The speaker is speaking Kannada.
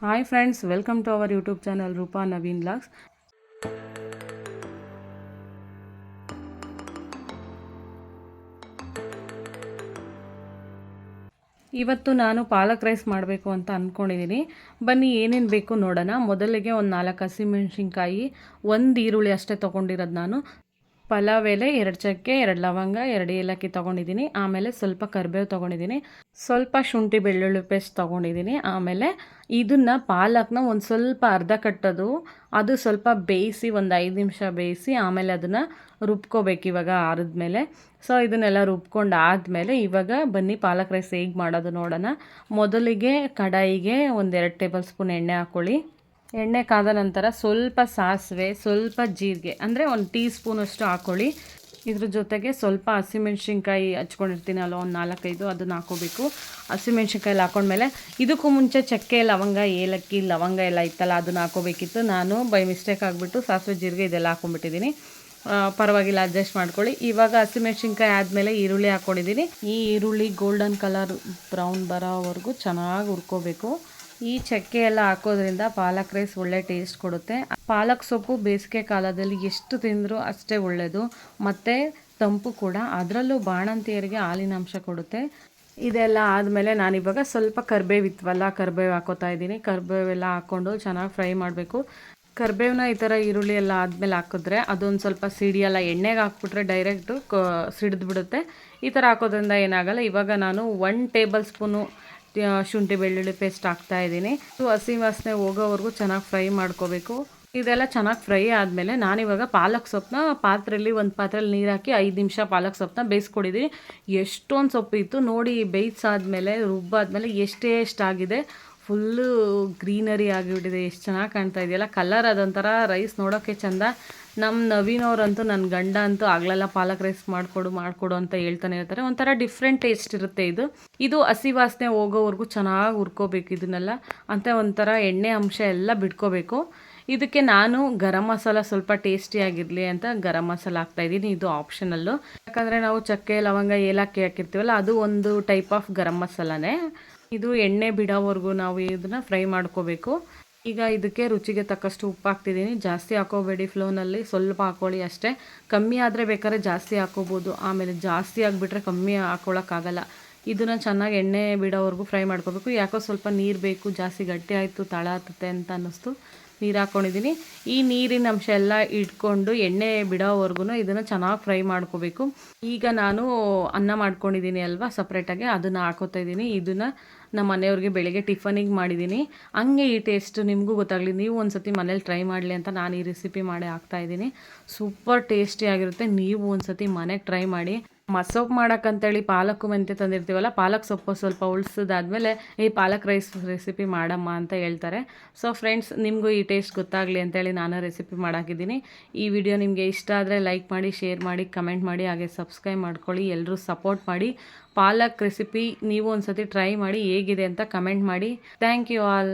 Hi friends, welcome to our YouTube channel Roopa Naveen vlogs. ಇವತ್ತು ನಾನು ಪಾಲಕ್ ರೈಸ್ ಮಾಡಬೇಕು ಅಂತ ಅಂದ್ಕೊಂಡಿದ್ದೀನಿ. ಬನ್ನಿ ಏನೇನು ಬೇಕು ನೋಡೋಣ. ಮೊದಲಿಗೆ ಒಂದು 4 ಹಸಿಮೆಣ್ಸಿನ್ಕಾಯಿ, 1 ಈರುಳ್ಳಿ ಅಷ್ಟೇ ತೊಗೊಂಡಿರೋದು ನಾನು. ಪಲಾವ್ ಎಲೆ, 2 ಚಕ್ಕೆ, 2 ಲವಂಗ, 2 ಏಲಕ್ಕಿ ತೊಗೊಂಡಿದ್ದೀನಿ. ಆಮೇಲೆ ಸ್ವಲ್ಪ ಕರಿಬೇವು ತೊಗೊಂಡಿದ್ದೀನಿ, ಸ್ವಲ್ಪ ಶುಂಠಿ ಬೆಳ್ಳುಳ್ಳಿ ಪೇಸ್ಟ್ ತೊಗೊಂಡಿದ್ದೀನಿ. ಆಮೇಲೆ ಇದನ್ನು ಪಾಲಕ್ನ ಒಂದು ಸ್ವಲ್ಪ ಅರ್ಧ ಕಟ್ಟೋದು, ಅದು ಸ್ವಲ್ಪ ಬೇಯಿಸಿ ಒಂದು 5 ನಿಮಿಷ ಬೇಯಿಸಿ ಆಮೇಲೆ ಅದನ್ನು ರುಬ್ಕೋಬೇಕು ಇವಾಗ ಆರಿದ್ಮೇಲೆ. ಸೊ ಇದನ್ನೆಲ್ಲ ರುಬ್ಕೊಂಡು ಆದಮೇಲೆ ಇವಾಗ ಬನ್ನಿ ಪಾಲಕ್ ರೈಸ್ ಹೇಗೆ ಮಾಡೋದು ನೋಡೋಣ. ಮೊದಲಿಗೆ ಕಡಾಯಿಗೆ 1-2 ಟೇಬಲ್ ಸ್ಪೂನ್ ಎಣ್ಣೆ ಹಾಕ್ಕೊಳ್ಳಿ. ಎಣ್ಣೆ ಕಾದ ನಂತರ ಸ್ವಲ್ಪ ಸಾಸಿವೆ, ಸ್ವಲ್ಪ ಜೀರಿಗೆ ಅಂದರೆ 1 ಟೀ ಸ್ಪೂನಷ್ಟು ಹಾಕ್ಕೊಳ್ಳಿ. ಇದ್ರ ಜೊತೆಗೆ ಸ್ವಲ್ಪ ಹಸಿಮೆಣ್ಸಿನ್ಕಾಯಿ ಹಚ್ಕೊಂಡಿರ್ತೀನಲ್ಲ, ಒಂದು 4-5 ಅದನ್ನು ಹಾಕೋಬೇಕು. ಹಸಿಮೆಣ್ಸಿನ್ಕಾಯಲ್ಲಿ ಹಾಕೊಂಡ್ಮೇಲೆ ಇದಕ್ಕೂ ಮುಂಚೆ ಚಕ್ಕೆ, ಲವಂಗ, ಏಲಕ್ಕಿ, ಲವಂಗ ಎಲ್ಲ ಇತ್ತಲ್ಲ ಅದನ್ನು ಹಾಕೋಬೇಕಿತ್ತು. ನಾನು ಬೈ ಮಿಸ್ಟೇಕ್ ಆಗಿಬಿಟ್ಟು ಸಾಸಿವೆ, ಜೀರಿಗೆ ಇದೆಲ್ಲ ಹಾಕೊಂಡ್ಬಿಟ್ಟಿದ್ದೀನಿ. ಪರವಾಗಿಲ್ಲ, ಅಡ್ಜಸ್ಟ್ ಮಾಡ್ಕೊಳ್ಳಿ. ಇವಾಗ ಹಸಿಮೆಣ್ಸಿನ್ಕಾಯಿ ಆದಮೇಲೆ ಈರುಳ್ಳಿ ಹಾಕ್ಕೊಂಡಿದ್ದೀನಿ. ಈ ಈರುಳ್ಳಿ ಗೋಲ್ಡನ್ ಕಲರ್ ಬ್ರೌನ್ ಬರೋವರೆಗೂ ಚೆನ್ನಾಗಿ ಹುರ್ಕೋಬೇಕು. ಈ ಚಕ್ಕೆ ಎಲ್ಲ ಹಾಕೋದ್ರಿಂದ ಪಾಲಕ್ ರೈಸ್ ಒಳ್ಳೆ ಟೇಸ್ಟ್ ಕೊಡುತ್ತೆ. ಪಾಲಕ್ ಸೊಪ್ಪು ಬೇಸಿಗೆ ಕಾಲದಲ್ಲಿ ಎಷ್ಟು ತಿಂದರೂ ಅಷ್ಟೇ ಒಳ್ಳೆಯದು, ಮತ್ತು ತಂಪು ಕೂಡ. ಅದರಲ್ಲೂ ಬಾಣಂತಿಯರಿಗೆ ಹಾಲಿನ ಅಂಶ ಕೊಡುತ್ತೆ. ಇದೆಲ್ಲ ಆದಮೇಲೆ ನಾನಿವಾಗ ಸ್ವಲ್ಪ ಕರಿಬೇವಿತ್ವಲ್ಲ, ಕರಿಬೇವು ಹಾಕೋತಾ ಇದ್ದೀನಿ. ಕರಿಬೇವೆಲ್ಲ ಹಾಕ್ಕೊಂಡು ಚೆನ್ನಾಗಿ ಫ್ರೈ ಮಾಡಬೇಕು. ಕರಿಬೇವನ್ನ ಈ ಥರ ಈರುಳ್ಳಿ ಎಲ್ಲ ಆದಮೇಲೆ ಹಾಕಿದ್ರೆ ಅದೊಂದು ಸ್ವಲ್ಪ ಸಿಡಿಯಲ್ಲ. ಎಣ್ಣೆಗೆ ಹಾಕ್ಬಿಟ್ರೆ ಡೈರೆಕ್ಟು ಸಿಡಿದು ಬಿಡುತ್ತೆ. ಈ ಥರ ಹಾಕೋದ್ರಿಂದ ಏನಾಗಲ್ಲ. ಇವಾಗ ನಾನು 1 ಟೇಬಲ್ ಸ್ಪೂನು ಶುಂಠಿ ಬೆಳ್ಳುಳ್ಳಿ ಪೇಸ್ಟ್ ಹಾಕ್ತಾಯಿದ್ದೀನಿ. ಹಸಿ ವಾಸನೆ ಹೋಗೋವರೆಗೂ ಚೆನ್ನಾಗಿ ಫ್ರೈ ಮಾಡ್ಕೋಬೇಕು. ಇದೆಲ್ಲ ಚೆನ್ನಾಗಿ ಫ್ರೈ ಆದಮೇಲೆ ನಾನಿವಾಗ ಪಾಲಕ್ ಸೊಪ್ಪನ್ನ ಒಂದು ಪಾತ್ರೆಯಲ್ಲಿ ನೀರು ಹಾಕಿ 5 ನಿಮಿಷ ಪಾಲಕ್ ಸೊಪ್ಪನ್ನ ಬೇಯಿಸ್ಕೊಂಡಿದ್ದೀನಿ. ಎಷ್ಟೊಂದು ಸೊಪ್ಪು ಇತ್ತು ನೋಡಿ. ಬೇಯಿಸಾದ್ಮೇಲೆ ರುಬ್ಬಾದ್ಮೇಲೆ ಎಷ್ಟಾಗಿದೆ, ಫುಲ್ಲು ಗ್ರೀನರಿ ಆಗಿಬಿಟ್ಟಿದೆ. ಎಷ್ಟು ಚೆನ್ನಾಗಿ ಕಾಣ್ತಾ ಇದೆಯಲ್ಲ ಕಲರ್. ಅದೊಂಥರ ರೈಸ್ ನೋಡೋಕ್ಕೆ ಚೆಂದ. ನಮ್ಮ ನವೀನವ್ರಂತೂ, ನನ್ನ ಗಂಡ ಅಂತೂ ಆಗಲೆಲ್ಲ ಪಾಲಕ್ ರೈಸ್ ಮಾಡಿಕೊಡು ಅಂತ ಹೇಳ್ತಾನೆ ಇರ್ತಾರೆ. ಒಂಥರ ಡಿಫ್ರೆಂಟ್ ಟೇಸ್ಟ್ ಇರುತ್ತೆ ಇದು ಹಸಿ ವಾಸನೆ ಹೋಗೋವರೆಗೂ ಚೆನ್ನಾಗಿ ಹುರ್ಕೋಬೇಕು ಇದನ್ನೆಲ್ಲ. ಅಂತ ಒಂಥರ ಎಣ್ಣೆ ಅಂಶ ಎಲ್ಲ ಬಿಟ್ಕೋಬೇಕು. ಇದಕ್ಕೆ ನಾನು ಗರಂ ಮಸಾಲ ಸ್ವಲ್ಪ ಟೇಸ್ಟಿಯಾಗಿರಲಿ ಅಂತ ಗರಂ ಮಸಾಲ ಹಾಕ್ತಾಯಿದ್ದೀನಿ. ಇದು ಆಪ್ಷನಲ್ಲು, ಯಾಕಂದರೆ ನಾವು ಚಕ್ಕೆ, ಲವಂಗ, ಏಲಕ್ಕಿ ಹಾಕಿರ್ತೀವಲ್ಲ, ಅದು ಒಂದು ಟೈಪ್ ಆಫ್ ಗರಂ ಮಸಾಲನೇ. ಇದು ಎಣ್ಣೆ ಬಿಡೋವರೆಗೂ ನಾವು ಇದನ್ನು ಫ್ರೈ ಮಾಡ್ಕೋಬೇಕು. ಈಗ ಇದಕ್ಕೆ ರುಚಿಗೆ ತಕ್ಕಷ್ಟು ಉಪ್ಪು ಹಾಕ್ತಿದ್ದೀನಿ. ಜಾಸ್ತಿ ಹಾಕೋಬೇಡಿ, ಫ್ಲೋನಲ್ಲಿ ಸ್ವಲ್ಪ ಹಾಕ್ಕೊಳ್ಳಿ ಅಷ್ಟೇ. ಕಮ್ಮಿ ಆದರೆ ಬೇಕಾದ್ರೆ ಜಾಸ್ತಿ ಹಾಕೋಬೋದು. ಆಮೇಲೆ ಜಾಸ್ತಿ ಆಗಿಬಿಟ್ರೆ ಕಮ್ಮಿ ಹಾಕ್ಕೊಳ್ಳೋಕ್ಕಾಗಲ್ಲ. ಇದನ್ನು ಚೆನ್ನಾಗಿ ಎಣ್ಣೆ ಬಿಡೋವರೆಗೂ ಫ್ರೈ ಮಾಡ್ಕೋಬೇಕು. ಯಾಕೋ ಸ್ವಲ್ಪ ನೀರು ಬೇಕು, ಜಾಸ್ತಿ ಗಟ್ಟಿ ಆಯಿತು, ತಳ ಹತ್ತುತ್ತೆ ಅಂತ ಅನ್ನಿಸ್ತು. ನೀರು ಹಾಕ್ಕೊಂಡಿದ್ದೀನಿ. ಈ ನೀರಿನ ಅಂಶ ಎಲ್ಲ ಇಟ್ಕೊಂಡು ಎಣ್ಣೆ ಬಿಡೋವರೆಗೂ ಇದನ್ನು ಚೆನ್ನಾಗಿ ಫ್ರೈ ಮಾಡ್ಕೋಬೇಕು. ಈಗ ನಾನು ಅನ್ನ ಮಾಡ್ಕೊಂಡಿದ್ದೀನಿ ಅಲ್ವಾ ಸಪ್ರೇಟಾಗಿ, ಅದನ್ನು ಹಾಕೋತಾ ಇದ್ದೀನಿ. ಇದನ್ನು ನಮ್ಮ ಮನೆಯವ್ರಿಗೆ ಬೆಳಗ್ಗೆ ಟಿಫನಿಗೆ ಮಾಡಿದ್ದೀನಿ. ಹಂಗೆ ಈ ಟೇಸ್ಟ್ ನಿಮಗೂ ಗೊತ್ತಾಗಲಿ, ನೀವು ಒಂದು ಸತಿ ಮನೇಲಿ ಟ್ರೈ ಮಾಡಲಿ ಅಂತ ನಾನು ಈ ರೆಸಿಪಿ ಮಾಡಿ ಹಾಕ್ತಾಯಿದ್ದೀನಿ. ಸೂಪರ್ ಟೇಸ್ಟಿಯಾಗಿರುತ್ತೆ. ನೀವು ಒಂದು ಸತಿ ಮನೆಗೆ ಟ್ರೈ ಮಾಡಿ. ಮಸೊಪ್ಪು ಮಾಡೋಕ್ಕಂತೇಳಿ ಪಾಲಕ್ಕು ಮೆಂತ್ಯ ತಂದಿರ್ತೀವಲ್ಲ, ಪಾಲಕ್ ಸೊಪ್ಪು ಸ್ವಲ್ಪ ಉಳಿಸಿದಾದ್ಮೇಲೆ ಈ ಪಾಲಕ್ ರೈಸ್ ರೆಸಿಪಿ ಮಾಡಮ್ಮ ಅಂತ ಹೇಳ್ತಾರೆ. ಸೊ ಫ್ರೆಂಡ್ಸ್, ನಿಮಗೂ ಈ ಟೇಸ್ಟ್ ಗೊತ್ತಾಗಲಿ ಅಂತೇಳಿ ನಾನು ರೆಸಿಪಿ ಮಾಡಾಕಿದ್ದೀನಿ. ಈ ವಿಡಿಯೋ ನಿಮಗೆ ಇಷ್ಟ ಆದರೆ ಲೈಕ್ ಮಾಡಿ, ಶೇರ್ ಮಾಡಿ, ಕಮೆಂಟ್ ಮಾಡಿ, ಹಾಗೆ ಸಬ್ಸ್ಕ್ರೈಬ್ ಮಾಡ್ಕೊಳ್ಳಿ. ಎಲ್ಲರೂ ಸಪೋರ್ಟ್ ಮಾಡಿ. ಪಾಲಕ್ ರೆಸಿಪಿ ನೀವು ಒಂದು ಸತಿ ಟ್ರೈ ಮಾಡಿ, ಹೇಗಿದೆ ಅಂತ ಕಮೆಂಟ್ ಮಾಡಿ. Thank you all.